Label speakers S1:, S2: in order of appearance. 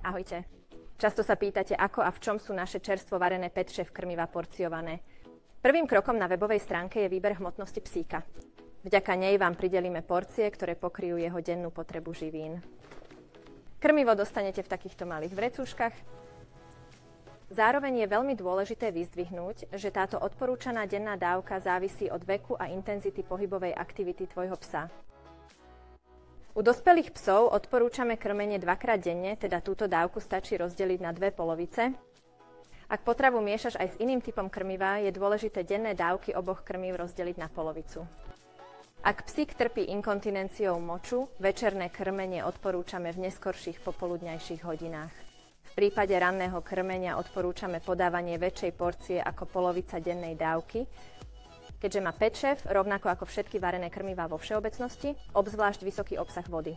S1: Ahojte. Často sa pýtate, ako a v čom sú naše čerstvo varené PetChef krmivá porciované. Prvým krokom na webovej stránke je výber hmotnosti psíka. Vďaka nej vám pridelíme porcie, ktoré pokryjú jeho dennú potrebu živín. Krmivo dostanete v takýchto malých vrecúškach. Zároveň je veľmi dôležité vyzdvihnúť, že táto odporúčaná denná dávka závisí od veku a intenzity pohybovej aktivity tvojho psa. U dospelých psov odporúčame krmenie 2-krát denne, teda túto dávku stačí rozdeliť na 2 polovice. Ak potravu miešaš aj s iným typom krmiva, je dôležité denné dávky oboch krmív rozdeliť na polovicu. Ak psík trpí inkontinenciou moču, večerné krmenie odporúčame v neskorších popoludňajších hodinách. V prípade ranného krmenia odporúčame podávanie väčšej porcie ako polovica dennej dávky, keďže má PetChef, rovnako ako všetky varené krmivá vo všeobecnosti, obzvlášť vysoký obsah vody.